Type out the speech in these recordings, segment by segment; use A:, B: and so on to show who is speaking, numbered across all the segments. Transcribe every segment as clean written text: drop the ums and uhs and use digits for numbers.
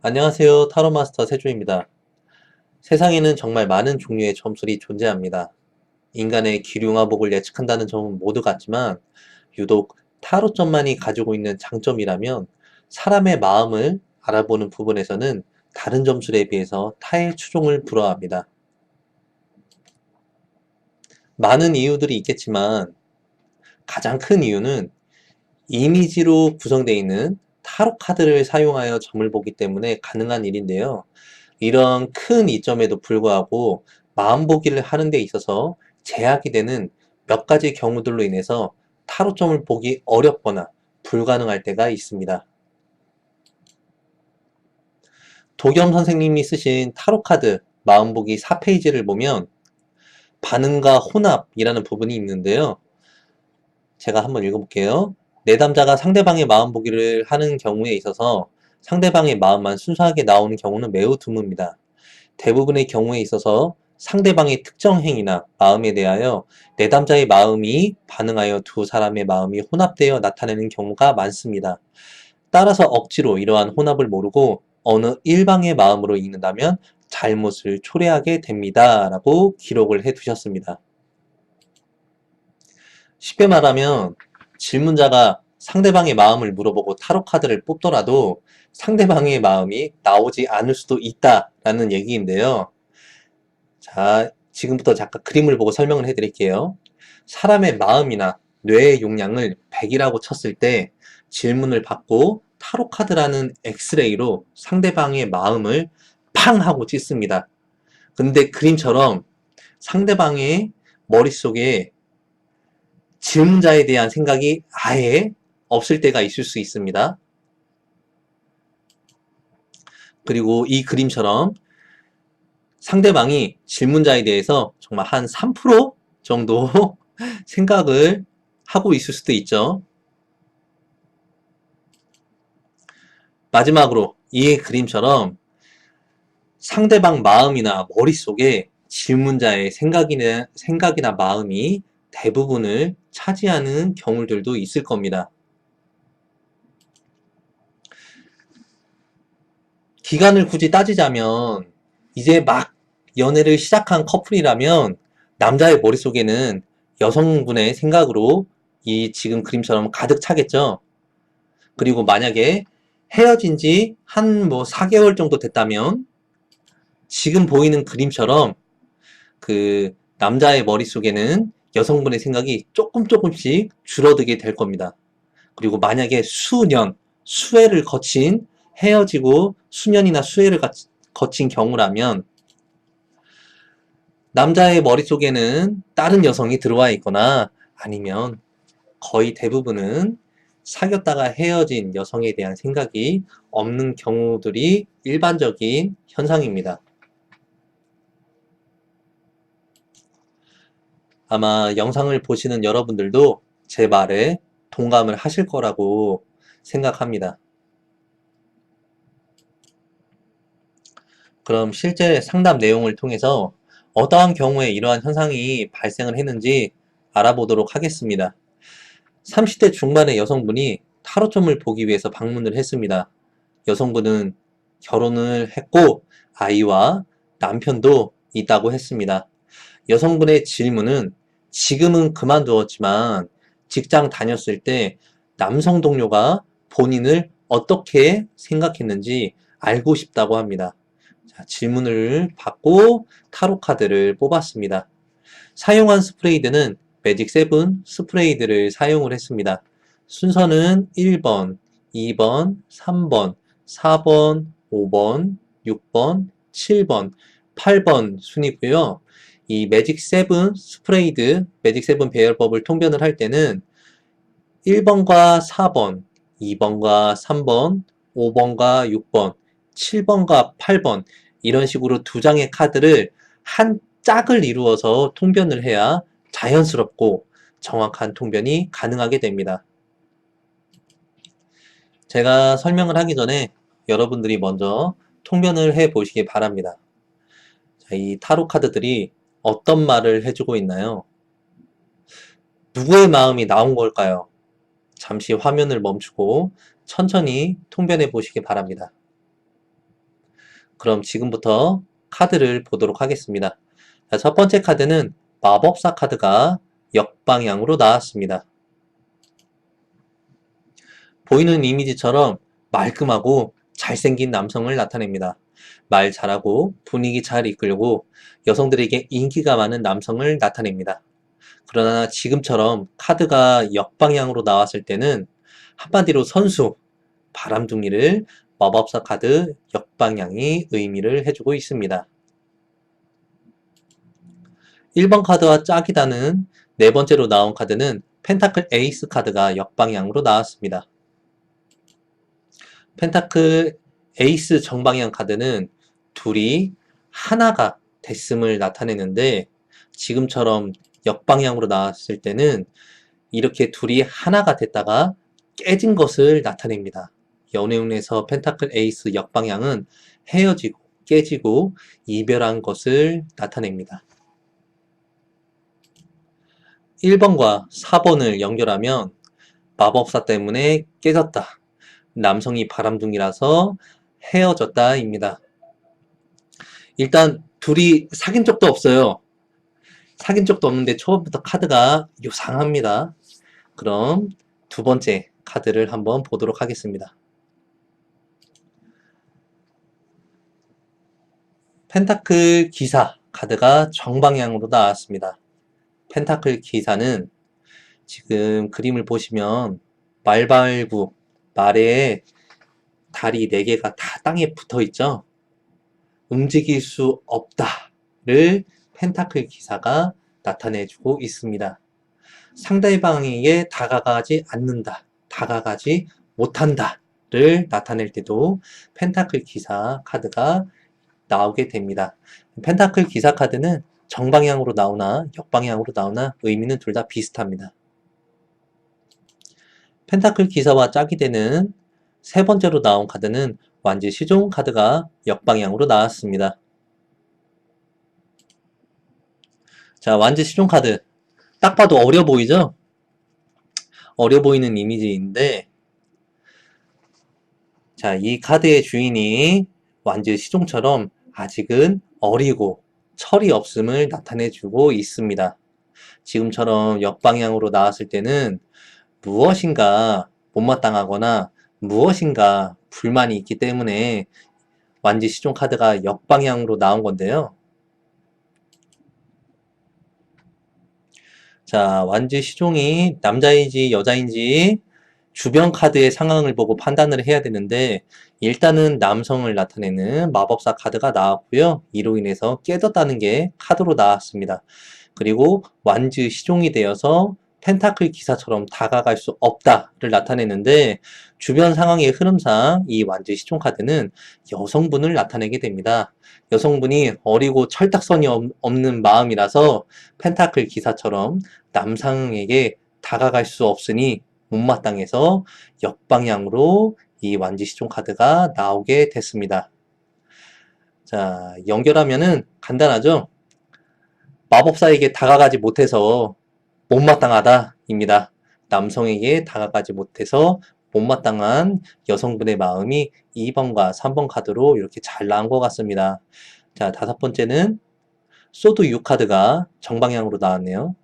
A: 안녕하세요. 타로마스터 세조입니다. 세상에는 정말 많은 종류의 점술이 존재합니다. 인간의 기륭화복을 예측한다는 점은 모두 같지만 유독 타로점만이 가지고 있는 장점이라면 사람의 마음을 알아보는 부분에서는 다른 점술에 비해서 타의 추종을 불허합니다. 많은 이유들이 있겠지만 가장 큰 이유는 이미지로 구성되어 있는 타로 카드를 사용하여 점을 보기 때문에 가능한 일인데요. 이런 큰 이점에도 불구하고 마음보기를 하는 데 있어서 제약이 되는 몇 가지 경우들로 인해서 타로점을 보기 어렵거나 불가능할 때가 있습니다. 도겸 선생님이 쓰신 타로카드 마음보기 4페이지를 보면 반응과 혼합이라는 부분이 있는데요. 제가 한번 읽어볼게요. 내담자가 상대방의 마음보기를 하는 경우에 있어서 상대방의 마음만 순수하게 나오는 경우는 매우 드뭅니다. 대부분의 경우에 있어서 상대방의 특정 행위나 마음에 대하여 내담자의 마음이 반응하여 두 사람의 마음이 혼합되어 나타내는 경우가 많습니다. 따라서 억지로 이러한 혼합을 모르고 어느 일방의 마음으로 읽는다면 잘못을 초래하게 됩니다. 라고 기록을 해 두셨습니다. 쉽게 말하면 질문자가 상대방의 마음을 물어보고 타로 카드를 뽑더라도 상대방의 마음이 나오지 않을 수도 있다라는 얘기인데요. 자, 지금부터 잠깐 그림을 보고 설명을 해드릴게요. 사람의 마음이나 뇌의 용량을 100이라고 쳤을 때 질문을 받고 타로 카드라는 엑스레이로 상대방의 마음을 팡 하고 찢습니다. 근데 그림처럼 상대방의 머릿속에 질문자에 대한 생각이 아예 없을 때가 있을 수 있습니다. 그리고 이 그림처럼 상대방이 질문자에 대해서 정말 한 3% 정도 생각을 하고 있을 수도 있죠. 마지막으로 이 그림처럼 상대방 마음이나 머릿속에 질문자의 생각이나 마음이 대부분을 차지하는 경우들도 있을 겁니다. 기간을 굳이 따지자면 이제 막 연애를 시작한 커플이라면 남자의 머릿속에는 여성분의 생각으로 이 지금 그림처럼 가득 차겠죠. 그리고 만약에 헤어진 지 한 4개월 정도 됐다면 지금 보이는 그림처럼 그 남자의 머릿속에는 여성분의 생각이 조금씩 줄어들게 될 겁니다. 그리고 만약에 수해를 거친 헤어지고 수년이나 수해를 거친 경우라면 남자의 머릿속에는 다른 여성이 들어와 있거나 아니면 거의 대부분은 사귀었다가 헤어진 여성에 대한 생각이 없는 경우들이 일반적인 현상입니다. 아마 영상을 보시는 여러분들도 제 말에 동감을 하실 거라고 생각합니다. 그럼 실제 상담 내용을 통해서 어떠한 경우에 이러한 현상이 발생을 했는지 알아보도록 하겠습니다. 30대 중반의 여성분이 타로점을 보기 위해서 방문을 했습니다. 여성분은 결혼을 했고 아이와 남편도 있다고 했습니다. 여성분의 질문은 지금은 그만두었지만 직장 다녔을 때 남성 동료가 본인을 어떻게 생각했는지 알고 싶다고 합니다. 자, 질문을 받고 타로 카드를 뽑았습니다. 사용한 스프레이드는 매직 7 스프레이드를 사용을 했습니다. 순서는 1번, 2번, 3번, 4번, 5번, 6번, 7번, 8번 순이고요. 이 매직 7 스프레이드, 매직 7 배열법을 통변을 할 때는 1번과 4번, 2번과 3번, 5번과 6번, 7번과 8번 이런 식으로 두 장의 카드를 한 짝을 이루어서 통변을 해야 자연스럽고 정확한 통변이 가능하게 됩니다. 제가 설명을 하기 전에 여러분들이 먼저 통변을 해 보시기 바랍니다. 자, 이 타로 카드들이 어떤 말을 해주고 있나요? 누구의 마음이 나온 걸까요? 잠시 화면을 멈추고 천천히 통변해 보시기 바랍니다. 그럼 지금부터 카드를 보도록 하겠습니다. 자, 첫 번째 카드는 마법사 카드가 역방향으로 나왔습니다. 보이는 이미지처럼 말끔하고 잘생긴 남성을 나타냅니다. 말 잘하고 분위기 잘 이끌고 여성들에게 인기가 많은 남성을 나타냅니다. 그러나 지금처럼 카드가 역방향으로 나왔을 때는 한마디로 선수, 바람둥이를 마법사 카드 역방향이 의미를 해주고 있습니다. 1번 카드와 짝이다는 네 번째로 나온 카드는 펜타클 에이스 카드가 역방향으로 나왔습니다. 펜타클 에이스 정방향 카드는 둘이 하나가 됐음을 나타내는데 지금처럼 역방향으로 나왔을 때는 이렇게 둘이 하나가 됐다가 깨진 것을 나타냅니다. 연애운에서 펜타클 에이스 역방향은 헤어지고 깨지고 이별한 것을 나타냅니다. 1번과 4번을 연결하면 마법사 때문에 깨졌다. 남성이 바람둥이라서 헤어졌다 입니다. 일단 둘이 사귄 적도 없어요. 사귄 적도 없는데 처음부터 카드가 요상합니다. 그럼 두 번째 카드를 한번 보도록 하겠습니다. 펜타클 기사 카드가 정방향으로 나왔습니다. 펜타클 기사는 지금 그림을 보시면 말발구, 말에 다리 4개가 다 땅에 붙어 있죠. 움직일 수 없다를 펜타클 기사가 나타내주고 있습니다. 상대방에게 다가가지 않는다, 다가가지 못한다를 나타낼 때도 펜타클 기사 카드가 나오게 됩니다. 펜타클 기사 카드는 정방향으로 나오나 역방향으로 나오나 의미는 둘 다 비슷합니다. 펜타클 기사와 짝이 되는 세 번째로 나온 카드는 완지 시종 카드가 역방향으로 나왔습니다. 자, 완지 시종 카드. 딱 봐도 어려 보이죠? 어려 보이는 이미지인데, 자, 이 카드의 주인이 완지 시종처럼 아직은 어리고 철이 없음을 나타내주고 있습니다. 지금처럼 역방향으로 나왔을 때는 무엇인가 못마땅하거나 무엇인가 불만이 있기 때문에 완지 시종 카드가 역방향으로 나온 건데요. 자, 완지 시종이 남자인지 여자인지 주변 카드의 상황을 보고 판단을 해야 되는데 일단은 남성을 나타내는 마법사 카드가 나왔고요. 이로 인해서 깨졌다는 게 카드로 나왔습니다. 그리고 완지 시종이 되어서 펜타클 기사처럼 다가갈 수 없다를 나타내는데 주변 상황의 흐름상 이 완지 시종 카드는 여성분을 나타내게 됩니다. 여성분이 어리고 철딱선이 없는 마음이라서 펜타클 기사처럼 남성에게 다가갈 수 없으니 못마땅해서 역방향으로 이 완지 시종 카드가 나오게 됐습니다. 자, 연결하면은 간단하죠? 마법사에게 다가가지 못해서 못마땅하다 입니다. 남성에게 다가가지 못해서 못마땅한 여성분의 마음이 2번과 3번 카드로 이렇게 잘 나온 것 같습니다. 자, 다섯 번째는 소드 6카드가 정방향으로 나왔네요.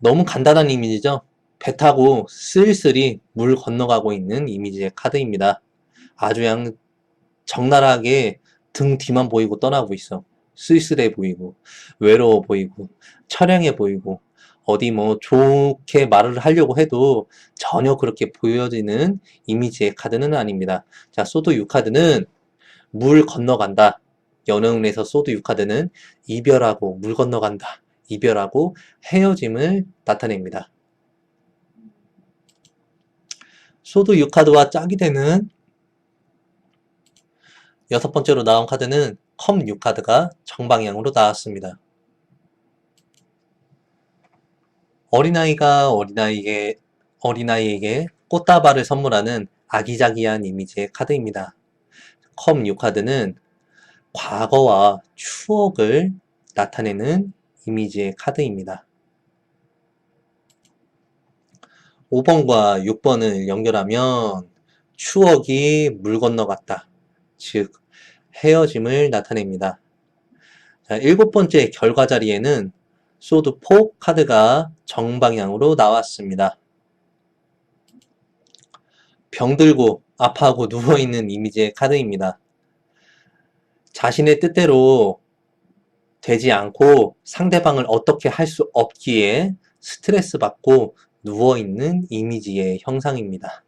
A: 너무 간단한 이미지죠? 배 타고 쓸쓸히 물 건너가고 있는 이미지의 카드입니다. 아주 그냥 적나라하게 등 뒤만 보이고 떠나고 있어. 쓸쓸해 보이고, 외로워 보이고, 처량해 보이고, 어디 뭐 좋게 말을 하려고 해도 전혀 그렇게 보여지는 이미지의 카드는 아닙니다. 자, 소드 6카드는 물 건너간다. 연애운에서 소드 6카드는 이별하고 물 건너간다. 이별하고 헤어짐을 나타냅니다. 소드 6카드와 짝이 되는 여섯 번째로 나온 카드는 컵 6카드가 정방향으로 나왔습니다. 어린아이가 어린아이에게 꽃다발을 선물하는 아기자기한 이미지의 카드입니다. 컵 6카드는 과거와 추억을 나타내는 이미지의 카드입니다. 5번과 6번을 연결하면 추억이 물 건너갔다. 즉, 헤어짐을 나타냅니다. 자, 7번째 결과 자리에는 소드 4 카드가 정방향으로 나왔습니다. 병들고 아파하고 누워있는 이미지의 카드입니다. 자신의 뜻대로 되지 않고 상대방을 어떻게 할 수 없기에 스트레스 받고 누워있는 이미지의 형상입니다.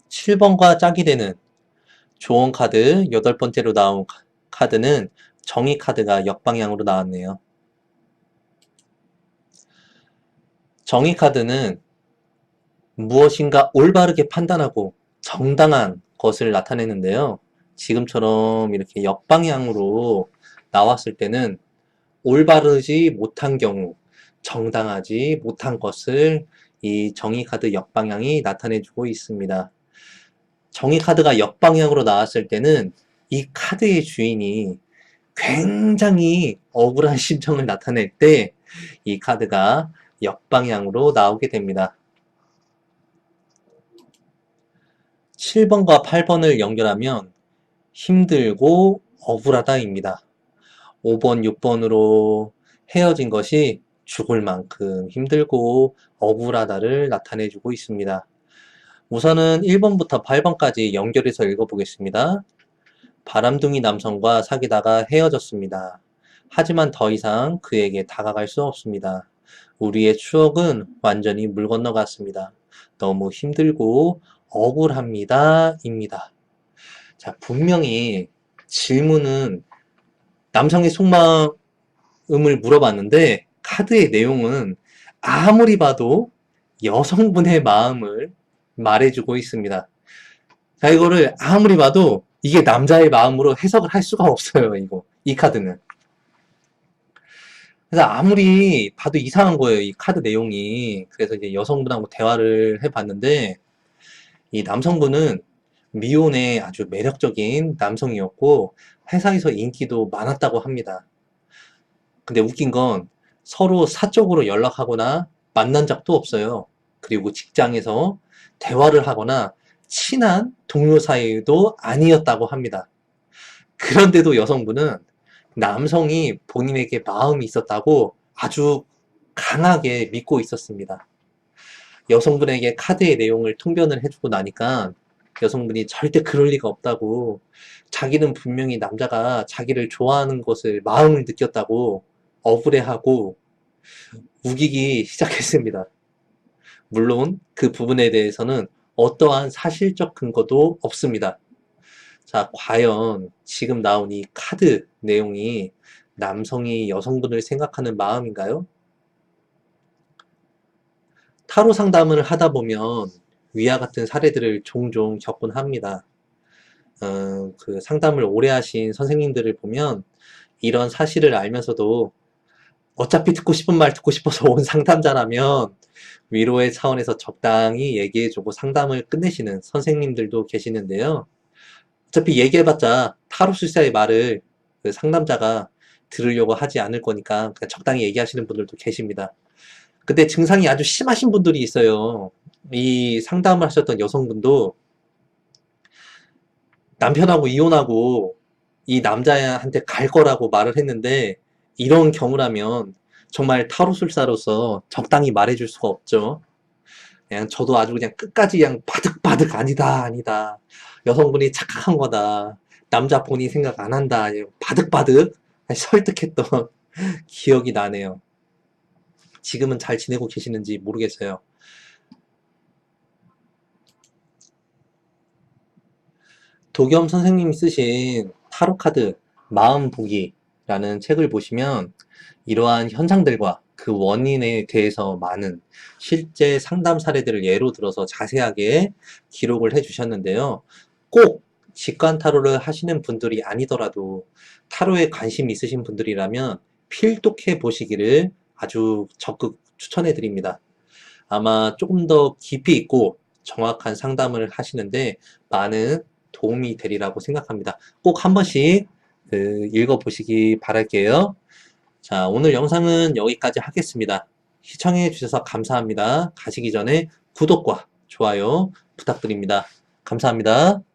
A: 7번과 짝이 되는 조언 카드 8번째로 나온 카드는 정의 카드가 역방향으로 나왔네요. 정의 카드는 무엇인가 올바르게 판단하고 정당한 것을 나타내는데요. 지금처럼 이렇게 역방향으로 나왔을 때는 올바르지 못한 경우, 정당하지 못한 것을 이 정의 카드 역방향이 나타내주고 있습니다. 정의 카드가 역방향으로 나왔을 때는 이 카드의 주인이 굉장히 억울한 심정을 나타낼 때 이 카드가 역방향으로 나오게 됩니다. 7번과 8번을 연결하면 힘들고 억울하다입니다. 5번, 6번으로 헤어진 것이 죽을 만큼 힘들고 억울하다를 나타내주고 있습니다. 우선은 1번부터 8번까지 연결해서 읽어보겠습니다. 바람둥이 남성과 사귀다가 헤어졌습니다. 하지만 더 이상 그에게 다가갈 수 없습니다. 우리의 추억은 완전히 물 건너갔습니다. 너무 힘들고 억울합니다. 입니다. 자, 분명히 질문은 남성의 속마음을 물어봤는데 카드의 내용은 아무리 봐도 여성분의 마음을 말해주고 있습니다. 자, 이거를 아무리 봐도 이게 남자의 마음으로 해석을 할 수가 없어요, 이 카드는. 그래서 아무리 봐도 이상한 거예요, 이 카드 내용이. 그래서 이제 여성분하고 대화를 해봤는데, 이 남성분은 미혼의 아주 매력적인 남성이었고, 회사에서 인기도 많았다고 합니다. 근데 웃긴 건 서로 사적으로 연락하거나 만난 적도 없어요. 그리고 직장에서 대화를 하거나 친한 동료 사이도 아니었다고 합니다. 그런데도 여성분은 남성이 본인에게 마음이 있었다고 아주 강하게 믿고 있었습니다. 여성분에게 카드의 내용을 통변을 해주고 나니까 여성분이 절대 그럴 리가 없다고, 자기는 분명히 남자가 자기를 좋아하는 것을 마음을 느꼈다고 억울해하고 우기기 시작했습니다. 물론 그 부분에 대해서는 어떠한 사실적 근거도 없습니다. 자, 과연 지금 나온 이 카드 내용이 남성이 여성분을 생각하는 마음인가요? 타로 상담을 하다 보면 위와 같은 사례들을 종종 겪곤 합니다. 그 상담을 오래 하신 선생님들을 보면 이런 사실을 알면서도 어차피 듣고 싶은 말 듣고 싶어서 온 상담자라면 위로의 차원에서 적당히 얘기해주고 상담을 끝내시는 선생님들도 계시는데요. 어차피 얘기해봤자 타로술사의 말을 그 상담자가 들으려고 하지 않을 거니까 그냥 적당히 얘기하시는 분들도 계십니다. 근데 증상이 아주 심하신 분들이 있어요. 이 상담을 하셨던 여성분도 남편하고 이혼하고 이 남자한테 갈 거라고 말을 했는데, 이런 경우라면 정말 타로술사로서 적당히 말해줄 수가 없죠. 그냥 저도 아주 그냥 끝까지 그냥 바득바득 아니다, 아니다. 여성분이 착각한 거다. 남자 본인 생각 안 한다. 바득바득 설득했던 기억이 나네요. 지금은 잘 지내고 계시는지 모르겠어요. 도겸 선생님이 쓰신 타로카드 마음 보기라는 책을 보시면 이러한 현상들과 그 원인에 대해서 많은 실제 상담 사례들을 예로 들어서 자세하게 기록을 해 주셨는데요. 꼭 직관 타로를 하시는 분들이 아니더라도 타로에 관심 있으신 분들이라면 필독해 보시기를 아주 적극 추천해 드립니다. 아마 조금 더 깊이 있고 정확한 상담을 하시는데 많은 도움이 되리라고 생각합니다. 꼭 한 번씩 읽어보시기 바랄게요. 자, 오늘 영상은 여기까지 하겠습니다. 시청해 주셔서 감사합니다. 가시기 전에 구독과 좋아요 부탁드립니다. 감사합니다.